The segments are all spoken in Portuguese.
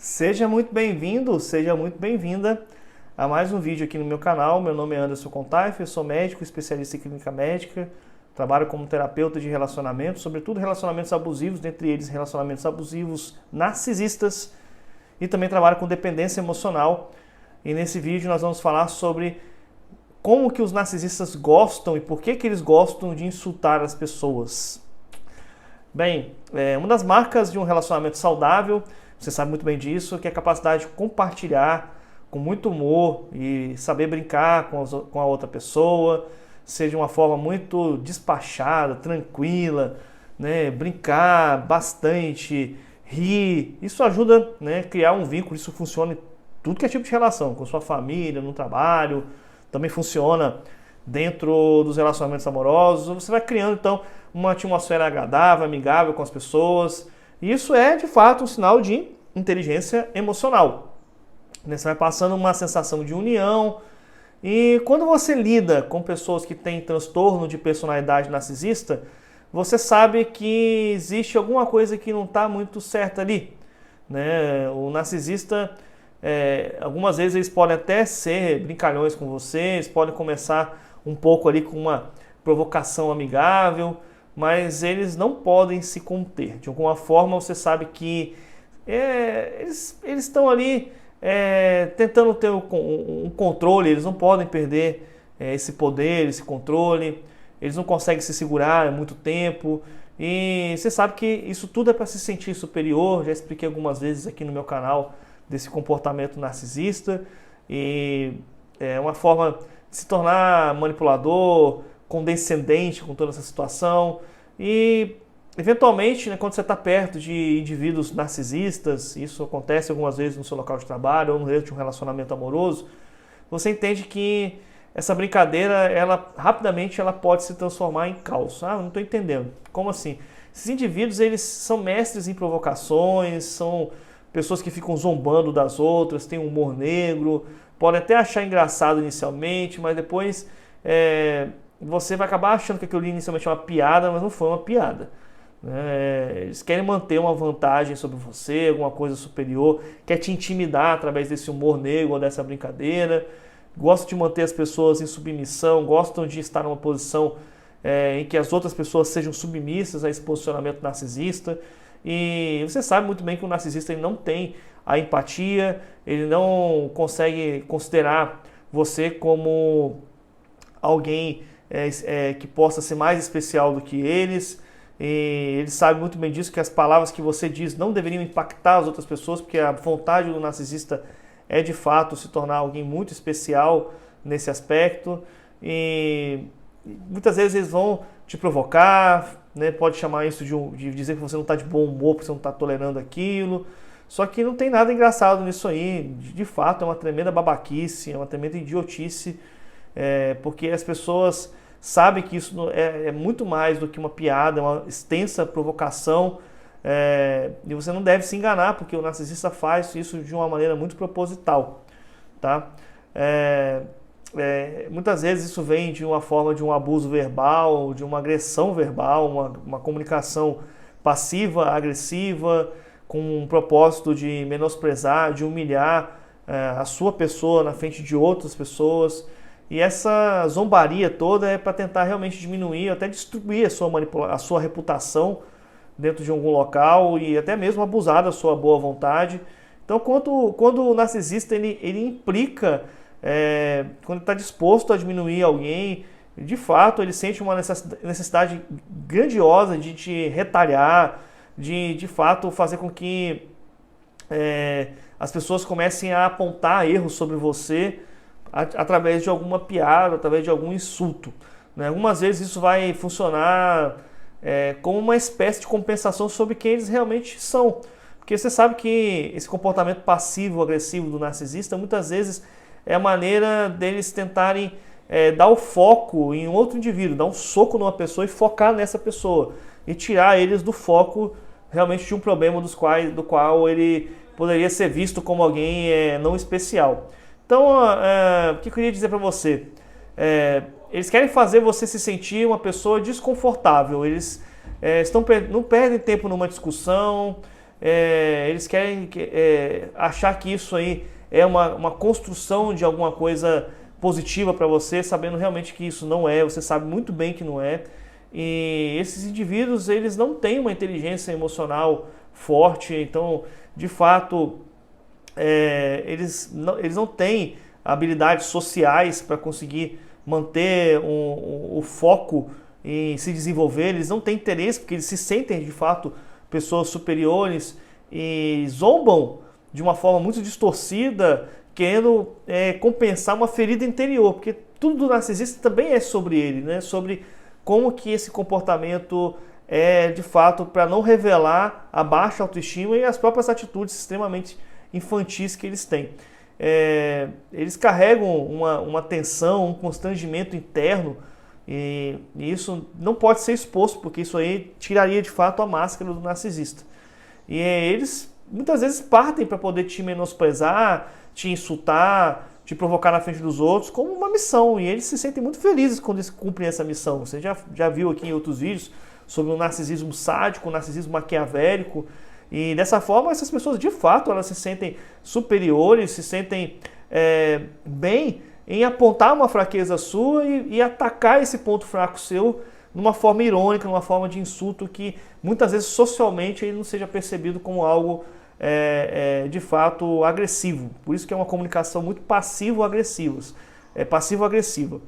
Seja muito bem-vindo, seja muito bem-vinda a mais um vídeo aqui no meu canal. Meu nome é Anderson Contaif, eu sou médico, especialista em clínica médica, trabalho como terapeuta de relacionamentos, sobretudo relacionamentos abusivos, dentre eles relacionamentos abusivos narcisistas, e também trabalho com dependência emocional. E nesse vídeo nós vamos falar sobre como que os narcisistas gostam e por que eles gostam de insultar as pessoas. Bem, uma das marcas de um relacionamento saudável, você sabe muito bem disso, que é a capacidade de compartilhar com muito humor e saber brincar com a outra pessoa, seja de uma forma muito despachada, tranquila, né? Brincar bastante, rir. Isso ajuda, né, a criar um vínculo, isso funciona em tudo que é tipo de relação, com sua família, no trabalho, também funciona dentro dos relacionamentos amorosos. Você vai criando, então, uma atmosfera agradável, amigável com as pessoas. E isso é, de fato, um sinal de inteligência emocional. Você vai passando uma sensação de união. E quando você lida com pessoas que têm transtorno de personalidade narcisista, você sabe que existe alguma coisa que não está muito certa ali, né? O narcisista, algumas vezes eles podem até ser brincalhões com você, eles podem começar um pouco ali com uma provocação amigável, mas eles não podem se conter. De alguma forma você sabe que eles estão ali tentando ter um controle, eles não podem perder esse poder, esse controle, eles não conseguem se segurar há muito tempo, e você sabe que isso tudo é para se sentir superior. Já expliquei algumas vezes aqui no meu canal desse comportamento narcisista, e é uma forma de se tornar manipulador, condescendente com toda essa situação. E eventualmente, né, quando você está perto de indivíduos narcisistas, isso acontece algumas vezes no seu local de trabalho ou no meio de um relacionamento amoroso, você entende que essa brincadeira, rapidamente ela pode se transformar em caos. Ah, não estou entendendo. Como assim? Esses indivíduos, eles são mestres em provocações, são pessoas que ficam zombando das outras, têm um humor negro, podem até achar engraçado inicialmente, mas depois você vai acabar achando que aquilo inicialmente é uma piada, mas não foi uma piada. Eles querem manter uma vantagem sobre você, alguma coisa superior, quer te intimidar através desse humor negro ou dessa brincadeira, gostam de manter as pessoas em submissão, gostam de estar numa posição em que as outras pessoas sejam submissas a esse posicionamento narcisista. E você sabe muito bem que o narcisista ele não tem a empatia, ele não consegue considerar você como alguém que possa ser mais especial do que eles. E ele sabe muito bem disso, que as palavras que você diz não deveriam impactar as outras pessoas, porque a vontade do narcisista é de fato se tornar alguém muito especial nesse aspecto. E muitas vezes eles vão te provocar, né? Pode chamar isso de dizer que você não está de bom humor porque você não está tolerando aquilo. Só que não tem nada engraçado nisso aí. De fato é uma tremenda babaquice, é uma tremenda idiotice, porque as pessoas sabem que isso é muito mais do que uma piada, é uma extensa provocação, e você não deve se enganar, porque o narcisista faz isso de uma maneira muito proposital, tá? Muitas vezes isso vem de uma forma de um abuso verbal, de uma agressão verbal, uma comunicação passiva, agressiva, com um propósito de menosprezar, de humilhar a sua pessoa na frente de outras pessoas. E essa zombaria toda é para tentar realmente diminuir, até destruir a sua reputação dentro de algum local e até mesmo abusar da sua boa vontade. Então, quando o narcisista ele implica, quando está disposto a diminuir alguém, de fato ele sente uma necessidade grandiosa de te retalhar, de fato fazer com que as pessoas comecem a apontar erros sobre você através de alguma piada, através de algum insulto, né? Algumas vezes isso vai funcionar como uma espécie de compensação sobre quem eles realmente são. Porque você sabe que esse comportamento passivo-agressivo do narcisista, muitas vezes, é a maneira deles tentarem dar o foco em outro indivíduo, dar um soco numa pessoa e focar nessa pessoa. E tirar eles do foco realmente de um problema do qual ele poderia ser visto como alguém não especial. Então, o que eu queria dizer para você? Eles querem fazer você se sentir uma pessoa desconfortável. Eles não perdem tempo numa discussão, eles querem achar que isso aí é uma construção de alguma coisa positiva para você, sabendo realmente que isso não é, você sabe muito bem que não é. E esses indivíduos, eles não têm uma inteligência emocional forte, então, de fato, eles não têm habilidades sociais para conseguir manter o foco em se desenvolver, eles não têm interesse, porque eles se sentem, de fato, pessoas superiores e zombam de uma forma muito distorcida, querendo compensar uma ferida interior, porque tudo do narcisista também é sobre ele, né? Sobre como que esse comportamento é, de fato, para não revelar a baixa autoestima e as próprias atitudes extremamente infantis que eles têm. Eles carregam uma tensão, um constrangimento interno, e isso não pode ser exposto, porque isso aí tiraria de fato a máscara do narcisista. E eles muitas vezes partem para poder te menosprezar, te insultar, te provocar na frente dos outros como uma missão, e eles se sentem muito felizes quando eles cumprem essa missão. Você já viu aqui em outros vídeos sobre o narcisismo sádico, o narcisismo maquiavélico, e dessa forma essas pessoas de fato elas se sentem superiores, se sentem bem em apontar uma fraqueza sua e atacar esse ponto fraco seu numa forma irônica, numa forma de insulto que muitas vezes socialmente ele não seja percebido como algo de fato agressivo. Por isso que é uma comunicação muito passivo-agressiva. Passivo-agressiva.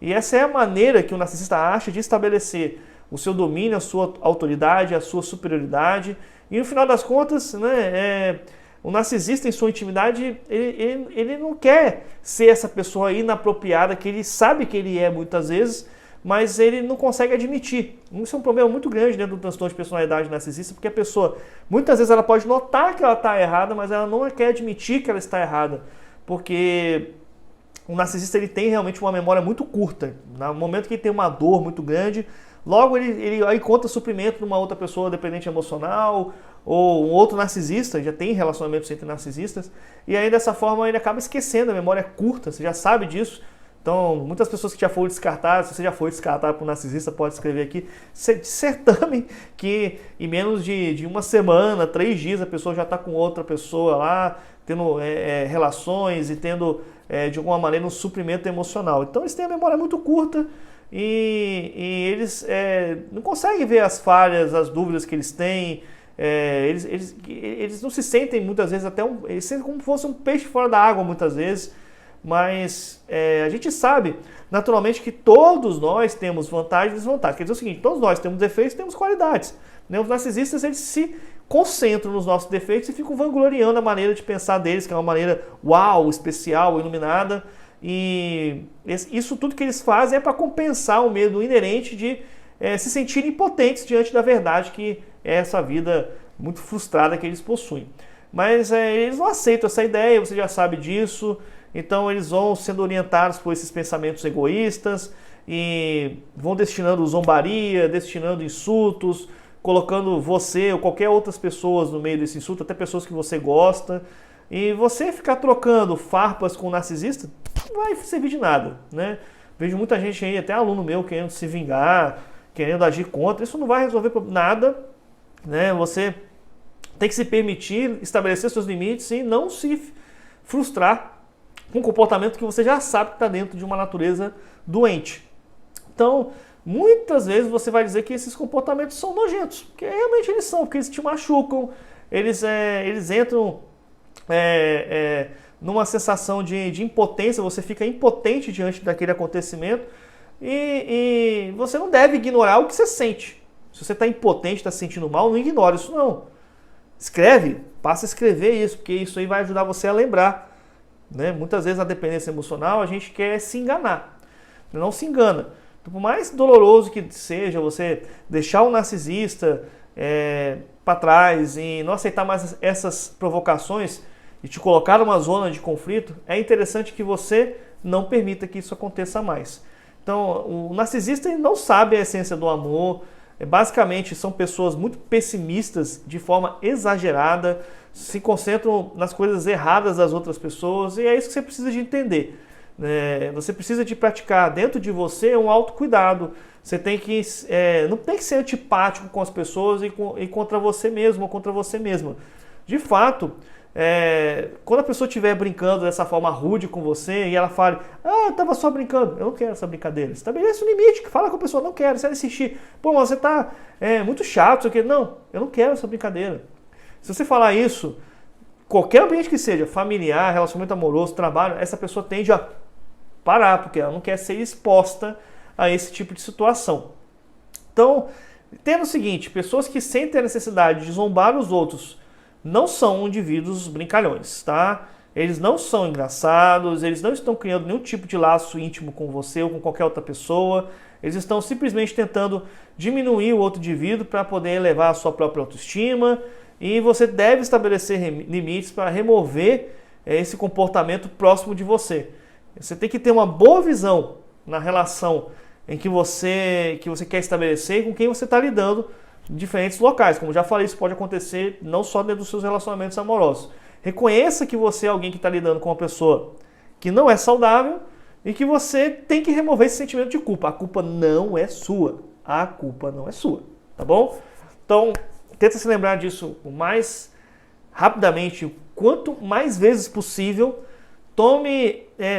E essa é a maneira que o narcisista acha de estabelecer o seu domínio, a sua autoridade, a sua superioridade. E no final das contas, né, o narcisista em sua intimidade, ele não quer ser essa pessoa inapropriada que ele sabe que ele é muitas vezes, mas ele não consegue admitir. Isso é um problema muito grande dentro do transtorno de personalidade narcisista, porque a pessoa, muitas vezes ela pode notar que ela está errada, mas ela não quer admitir que ela está errada, porque o narcisista ele tem realmente uma memória muito curta. No momento que ele tem uma dor muito grande, logo ele encontra suprimento numa outra pessoa dependente emocional, ou um outro narcisista, já tem relacionamentos entre narcisistas, e aí dessa forma ele acaba esquecendo, a memória é curta, você já sabe disso. Então, muitas pessoas que já foram descartadas, se você já foi descartado por um narcisista, pode escrever aqui, certame que em menos de uma semana, 3 dias, a pessoa já está com outra pessoa lá, tendo relações e tendo, de alguma maneira, um suprimento emocional. Então, eles têm a memória muito curta e eles não conseguem ver as falhas, as dúvidas que eles têm. Eles não se sentem, muitas vezes, eles sentem como se fosse um peixe fora da água, muitas vezes. Mas a gente sabe, naturalmente, que todos nós temos vantagens e desvantagens. Quer dizer o seguinte, todos nós temos defeitos e temos qualidades. Né? Os narcisistas, eles se concentram nos nossos defeitos e ficam vangloriando a maneira de pensar deles, que é uma maneira uau, especial, iluminada. E isso tudo que eles fazem é para compensar o medo inerente de se sentirem impotentes diante da verdade, que é essa vida muito frustrada que eles possuem. Mas eles não aceitam essa ideia, você já sabe disso. Então eles vão sendo orientados por esses pensamentos egoístas e vão destinando zombaria, destinando insultos, colocando você ou qualquer outras pessoas no meio desse insulto, até pessoas que você gosta. E você ficar trocando farpas com o narcisista não vai servir de nada, né? Vejo muita gente aí, até aluno meu, querendo se vingar, querendo agir contra. Isso não vai resolver nada, né? Você tem que se permitir estabelecer seus limites e não se frustrar com um comportamento que você já sabe que está dentro de uma natureza doente. Então, muitas vezes você vai dizer que esses comportamentos são nojentos, porque realmente eles são, porque eles te machucam, eles entram numa sensação de impotência, você fica impotente diante daquele acontecimento e você não deve ignorar o que você sente. Se você está impotente, está se sentindo mal, não ignore isso não. Escreve, passa a escrever isso, porque isso aí vai ajudar você a lembrar. Né? Muitas vezes na dependência emocional a gente quer se enganar, não se engana. Então, por mais doloroso que seja você deixar o narcisista para trás e não aceitar mais essas provocações e te colocar numa zona de conflito, é interessante que você não permita que isso aconteça mais. Então, o narcisista não sabe a essência do amor. Basicamente, são pessoas muito pessimistas de forma exagerada, se concentram nas coisas erradas das outras pessoas, e é isso que você precisa de entender. Você precisa de praticar dentro de você um autocuidado, Você tem que, não tem que ser antipático com as pessoas e contra você mesmo ou contra você mesma. De fato, quando a pessoa estiver brincando dessa forma rude com você e ela fale, eu estava só brincando, eu não quero essa brincadeira. Estabelece um limite, fala com a pessoa, não quero, se ela insistir, pô, mas você está muito chato, isso aqui. Não, eu não quero essa brincadeira. Se você falar isso, qualquer ambiente que seja, familiar, relacionamento amoroso, trabalho, essa pessoa tende a parar, porque ela não quer ser exposta a esse tipo de situação. Então, tendo o seguinte, pessoas que sentem a necessidade de zombar os outros não são indivíduos brincalhões, tá? Eles não são engraçados, eles não estão criando nenhum tipo de laço íntimo com você ou com qualquer outra pessoa. Eles estão simplesmente tentando diminuir o outro indivíduo para poder elevar a sua própria autoestima, e você deve estabelecer limites para remover esse comportamento próximo de você. Você tem que ter uma boa visão na relação em que você quer estabelecer e com quem você está lidando em diferentes locais. Como já falei, isso pode acontecer não só dentro dos seus relacionamentos amorosos. Reconheça que você é alguém que está lidando com uma pessoa que não é saudável e que você tem que remover esse sentimento de culpa. A culpa não é sua. A culpa não é sua, tá bom? Então, tenta se lembrar disso o mais rapidamente, quanto mais vezes possível.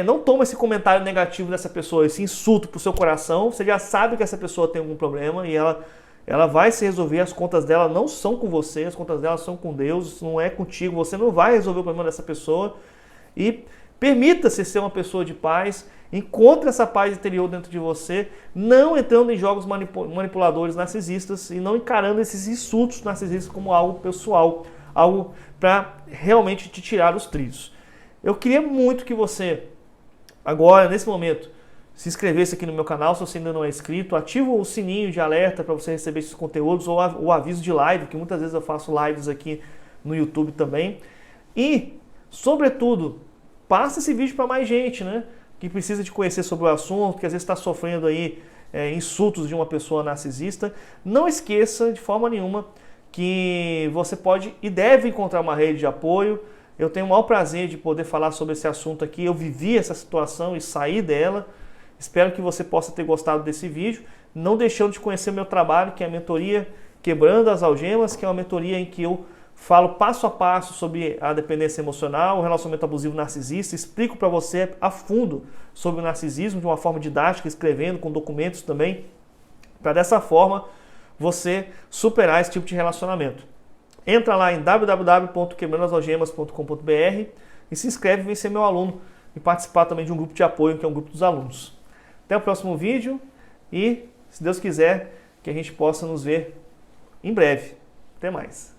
Não tome esse comentário negativo dessa pessoa, esse insulto pro seu coração. Você já sabe que essa pessoa tem algum problema e ela vai se resolver. As contas dela não são com você, as contas dela são com Deus, não é contigo. Você não vai resolver o problema dessa pessoa. E permita-se ser uma pessoa de paz. Encontre essa paz interior dentro de você, não entrando em jogos manipuladores narcisistas e não encarando esses insultos narcisistas como algo pessoal, algo para realmente te tirar dos trilhos. Eu queria muito que você, agora, nesse momento, se inscrevesse aqui no meu canal, se você ainda não é inscrito, ativa o sininho de alerta para você receber esses conteúdos, ou o aviso de live, que muitas vezes eu faço lives aqui no YouTube também. E, sobretudo, passa esse vídeo para mais gente, né? Que precisa de conhecer sobre o assunto, que às vezes está sofrendo aí insultos de uma pessoa narcisista. Não esqueça, de forma nenhuma, que você pode e deve encontrar uma rede de apoio. Eu tenho o maior prazer de poder falar sobre esse assunto aqui. Eu vivi essa situação e saí dela. Espero que você possa ter gostado desse vídeo. Não deixando de conhecer o meu trabalho, que é a mentoria Quebrando as Algemas, que é uma mentoria em que eu falo passo a passo sobre a dependência emocional, o relacionamento abusivo narcisista. Explico para você a fundo sobre o narcisismo de uma forma didática, escrevendo com documentos também, para dessa forma você superar esse tipo de relacionamento. Entra lá em www.quebrandoasalgemas.com.br e se inscreve e vem ser meu aluno e participar também de um grupo de apoio, que é um grupo dos alunos. Até o próximo vídeo e, se Deus quiser, que a gente possa nos ver em breve. Até mais.